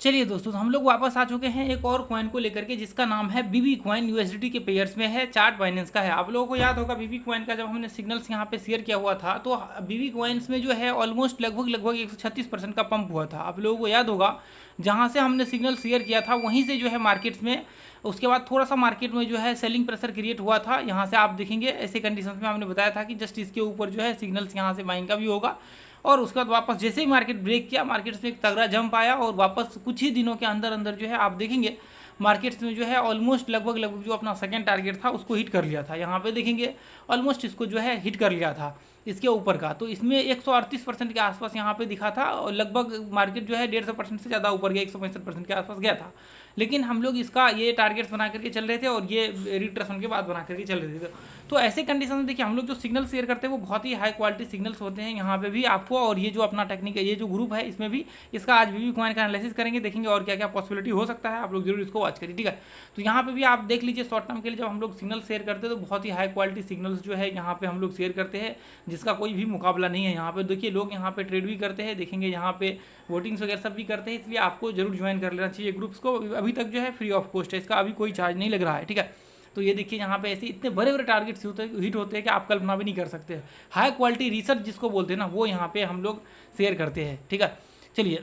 चलिए दोस्तों, तो हम लोग वापस आ चुके हैं एक और कॉइन को लेकर के, जिसका नाम है बीबी कॉइन। यूएसडीटी के पेयर्स में है, चार्ट बाइनेंस का है। आप लोगों को याद होगा बीबी कॉइन का जब हमने सिग्नल्स यहाँ पे शेयर किया हुआ था, तो बीबी कॉइन्स में जो है ऑलमोस्ट लगभग 136% का पंप हुआ था। आप लोगों को याद होगा, जहाँ से हमने सिग्नल शेयर किया था वहीं से जो है मार्केट्स में, उसके बाद थोड़ा सा मार्केट में जो है सेलिंग प्रेशर क्रिएट हुआ था। यहाँ से आप देखेंगे ऐसे कंडीशन में हमने बताया था कि जस्ट इसके ऊपर जो है सिग्नल्स यहाँ से बाइंग का भी होगा, और उसके बाद वापस जैसे ही मार्केट ब्रेक किया, मार्केट्स में एक तगड़ा जंप आया, और वापस कुछ ही दिनों के अंदर अंदर जो है आप देखेंगे मार्केट्स में जो है ऑलमोस्ट लगभग जो अपना सेकंड टारगेट था उसको हिट कर लिया था। यहाँ पे देखेंगे ऑलमोस्ट इसको जो है हिट कर लिया था इसके ऊपर का। तो इसमें 138% के आसपास यहाँ पे दिखा था, और लगभग मार्केट जो है 150% से ज़्यादा ऊपर गया, 165% के आसपास गया था। लेकिन हम लोग इसका ये टारगेट्स बना करके चल रहे थे, और ये रिट्रेसमेंट के बाद बना करके चल रहे थे। तो ऐसे कंडीशन में देखिए, हम लोग जो सिग्नल शेयर करते हैं वो बहुत ही हाई क्वालिटी सिग्नल्स होते हैं यहाँ पे भी आपको। और ये जो अपना टेक्निक है, ये जो ग्रुप है, इसमें भी इसका आज बीबी कॉइन का एनालिसिस करेंगे, देखेंगे और क्या क्या पॉसिबिलिटी हो सकता है। आप लोग जरूर इसको वॉच करिए, ठीक है। तो यहाँ पे भी आप देख लीजिए, शॉर्ट टर्म के लिए जब हम लोग सिग्नल शेयर करते हैं तो बहुत ही हाई क्वालिटी सिग्नल्स जो है यहाँ पे हम लोग शेयर करते हैं, जिसका कोई भी मुकाबला नहीं है। यहाँ पे देखिए लोग यहाँ पे ट्रेड भी करते हैं, देखेंगे यहाँ पे वोटिंग्स वगैरह सब भी करते हैं, इसलिए आपको जरूर ज्वाइन कर लेना चाहिए ग्रुप्स को। अभी तक जो है फ्री ऑफ कॉस्ट है, इसका अभी कोई चार्ज नहीं लग रहा है, ठीक है। तो ये देखिए यहाँ पे ऐसे इतने बड़े बड़े टारगेट्स हिट होते हैं कि आप कल्पना भी नहीं कर सकते। हाई क्वालिटी रिसर्च जिसको बोलते हैं ना, वो यहाँ पे हम लोग शेयर करते हैं, ठीक है। चलिए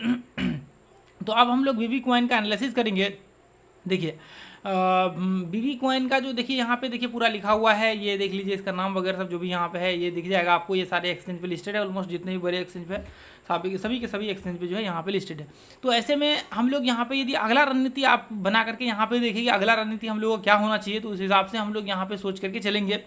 तो अब हम लोग बीबी कॉइन का एनालिसिस करेंगे। देखिए बीबी कॉइन का जो देखिए यहाँ पे देखिए पूरा लिखा हुआ है, ये देख लीजिए, इसका नाम वगैरह सब जो भी यहाँ पे है ये दिख जाएगा आपको। ये सारे एक्सचेंज पे लिस्टेड है, ऑलमोस्ट जितने भी बड़े एक्सचेंज पे सभी के सभी एक्सचेंज पे जो है यहाँ पे लिस्टेड है। तो ऐसे में हम लोग यहाँ पे यदि अगला रणनीति आप बना करके यहाँ पे देखिए अगला रणनीति हम लोगों को क्या होना चाहिए, तो उस हिसाब से हम लोग यहाँ पे सोच करके चलेंगे।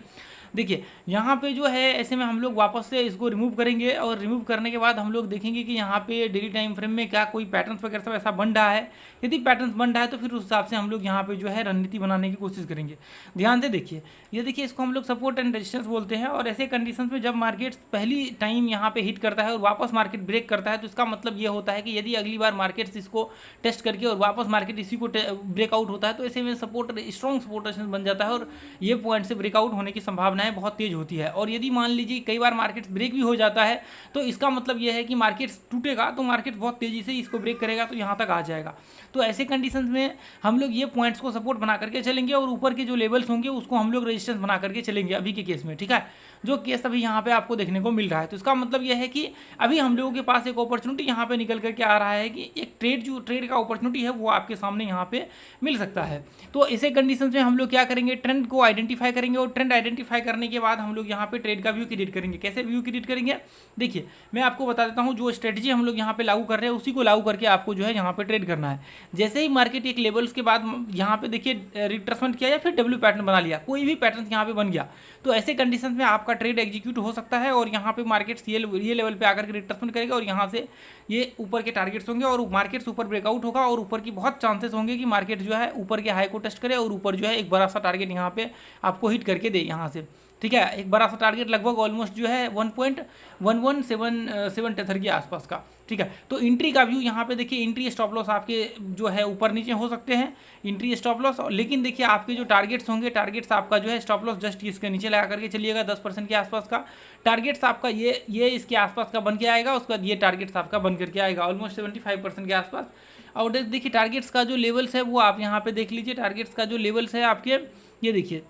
देखिए यहाँ पे जो है ऐसे में हम लोग वापस से इसको रिमूव करेंगे, और रिमूव करने के बाद हम लोग देखेंगे कि यहाँ पे डेली टाइम फ्रेम में क्या कोई पैटर्न्स वगैरह सब ऐसा बन रहा है। यदि पैटर्न्स बन रहा है तो फिर उस हिसाब से हम लोग यहाँ पे जो है रणनीति बनाने की कोशिश करेंगे। ध्यान से देखिए, ये देखिए इसको हम लोग सपोर्ट एंड रेजिस्टेंस बोलते हैं। और ऐसे कंडीशंस में जब मार्केट पहली टाइम यहाँ पे हिट करता है और वापस मार्केट ब्रेक करता है, तो इसका मतलब ये होता है कि यदि अगली बार मार्केट इसको टेस्ट करके और वापस मार्केट इसी को ब्रेकआउट होता है, तो ऐसे में सपोर्ट स्ट्रॉन्ग सपोर्ट रेजिस्टेंस बन जाता है, और ये पॉइंट से ब्रेकआउट होने की संभावनाएं बहुत तेज होती है। और यदि मान लीजिए कई बार मार्केट ब्रेक भी हो जाता है, तो इसका मतलब यह है कि मार्केट टूटेगा, तो मार्केट बहुत तेजी से इसको ब्रेक करेगा, तो यहाँ तक आ जाएगा। तो ऐसे कंडीशंस में हम लोग ये पॉइंट्स को सपोर्ट बना करके चलेंगे, और ऊपर के जो लेवल्स होंगे उसको हम लोग रेजिस्टेंस बना करके चलेंगे अभी के केस में, ठीक है। जो केस अभी यहाँ पे आपको देखने को मिल रहा है, तो इसका मतलब यह है कि अभी हम लोगों के पास एक अपॉर्चुनिटी यहाँ पे निकल करके आ रहा है कि एक ट्रेड का अपॉर्चुनिटी है वो आपके सामने यहाँ पे मिल सकता है। तो ऐसे कंडीशंस में हम लोग क्या करेंगे, ट्रेंड को आइडेंटिफाई करेंगे, और ट्रेंड आइडेंटिफाई करने के बाद हम लोग यहाँ पे ट्रेड का व्यू क्रिएट करेंगे। कैसे व्यू क्रिएट करेंगे, देखिए मैं आपको बता देता हूँ। जो स्ट्रेटजी हम लोग यहाँ पे लागू कर रहे हैं उसी को लागू करके आपको जो है यहाँ पे ट्रेड करना है। जैसे ही मार्केट एक लेवल्स के बाद यहाँ पे देखिए रिट्रेसमेंट किया या फिर डब्ल्यू पैटर्न बना लिया, कोई भी पैटर्न यहाँ पे बन गया, तो ऐसे कंडीशन में आपका ट्रेड एग्जीक्यूट हो सकता है। और यहाँ पे मार्केट ये लेवल पे आकर के रिट्रेसमेंट करेगा, और यहाँ से ये ऊपर के टारगेट्स होंगे, और मार्केट ऊपर ब्रेकआउट होगा, और ऊपर की बहुत चांसेस होंगे कि मार्केट जो है ऊपर के हाई को टेस्ट करे, और ऊपर जो है एक बड़ा सा टारगेट यहाँ पे आपको हिट करके दे यहाँ से, ठीक है। एक बड़ा सा टारगेट लगभग ऑलमोस्ट जो है 1.1177 टेथर के आसपास का, ठीक है। तो एंट्री का व्यू यहाँ पे देखिए, एंट्री स्टॉप लॉस आपके जो है ऊपर नीचे हो सकते हैं, एंट्री स्टॉप लॉस। लेकिन देखिए आपके जो टारगेट्स होंगे, टारगेट्स आपका जो है स्टॉप लॉस जस्ट इसके नीचे लगा करके चलिएगा, 10% के आसपास का टारगेट्स आपका ये इसके आसपास का बन के आएगा। उसके बाद ये टारगेट्स आपका बन करके आएगा ऑलमोस्ट 75% के आसपास। और देखिए टारगेट्स का जो लेवल्स है वो आप यहाँ पे देख लीजिए, टारगेट्स का जो लेवल्स है आपके, ये देखिए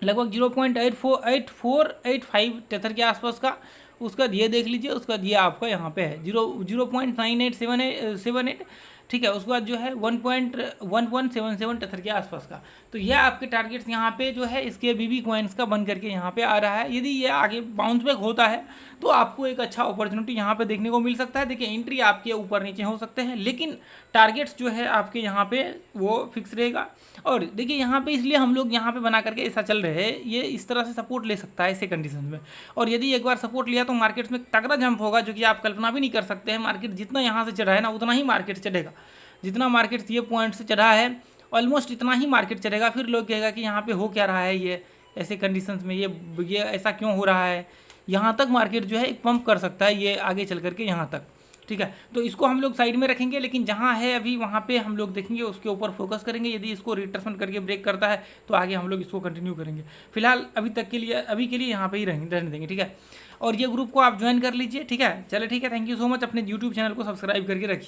लगभग 0.8485 टेथर के आसपास का। उसका ये देख लीजिए, उसका ये आपका यहाँ पे है 0.9878, ठीक है। उसके बाद जो है 1.1177 टेथर के आसपास का। तो यह आपके टारगेट्स यहाँ पे जो है इसके बीबी कॉइन्स का बन करके यहाँ पे आ रहा है। यदि ये आगे बाउंस बैक होता है तो आपको एक अच्छा अपॉर्चुनिटी यहाँ पे देखने को मिल सकता है। देखिए एंट्री आपके ऊपर नीचे हो सकते हैं, लेकिन टारगेट्स जो है आपके यहाँ पे वो फिक्स रहेगा। और देखिए यहाँ पे इसलिए हम लोग यहाँ पे बना करके ऐसा चल रहे हैं, ये इस तरह से सपोर्ट ले सकता है ऐसे कंडीशन में। और यदि एक बार सपोर्ट लिया तो मार्केट्स में तगड़ा जंप होगा, जो कि आप कल्पना भी नहीं कर सकते हैं। मार्केट जितना यहाँ से चढ़ा है ना, उतना ही मार्केट चढ़ेगा। जितना मार्केट ये पॉइंट से चढ़ा है ऑलमोस्ट इतना ही मार्केट चढ़ेगा। फिर लोग कहेगा कि यहाँ पे हो क्या रहा है, ये ऐसे कंडीशंस में ये ऐसा क्यों हो रहा है। यहाँ तक मार्केट जो है एक पंप कर सकता है, ये आगे चल करके यहाँ तक, ठीक है। तो इसको हम लोग साइड में रखेंगे, लेकिन जहाँ है अभी वहाँ पे हम लोग देखेंगे, उसके ऊपर फोकस करेंगे। यदि इसको रिट्रेसमेंट करके ब्रेक करता है तो आगे हम लोग इसको कंटिन्यू करेंगे। फिलहाल अभी के लिए यहाँ पे ही रहने देंगे, ठीक है। और ये ग्रुप को आप ज्वाइन कर लीजिए, ठीक है। चले ठीक है, थैंक यू सो मच। अपने यूट्यूब चैनल को सब्सक्राइब करके रखिए।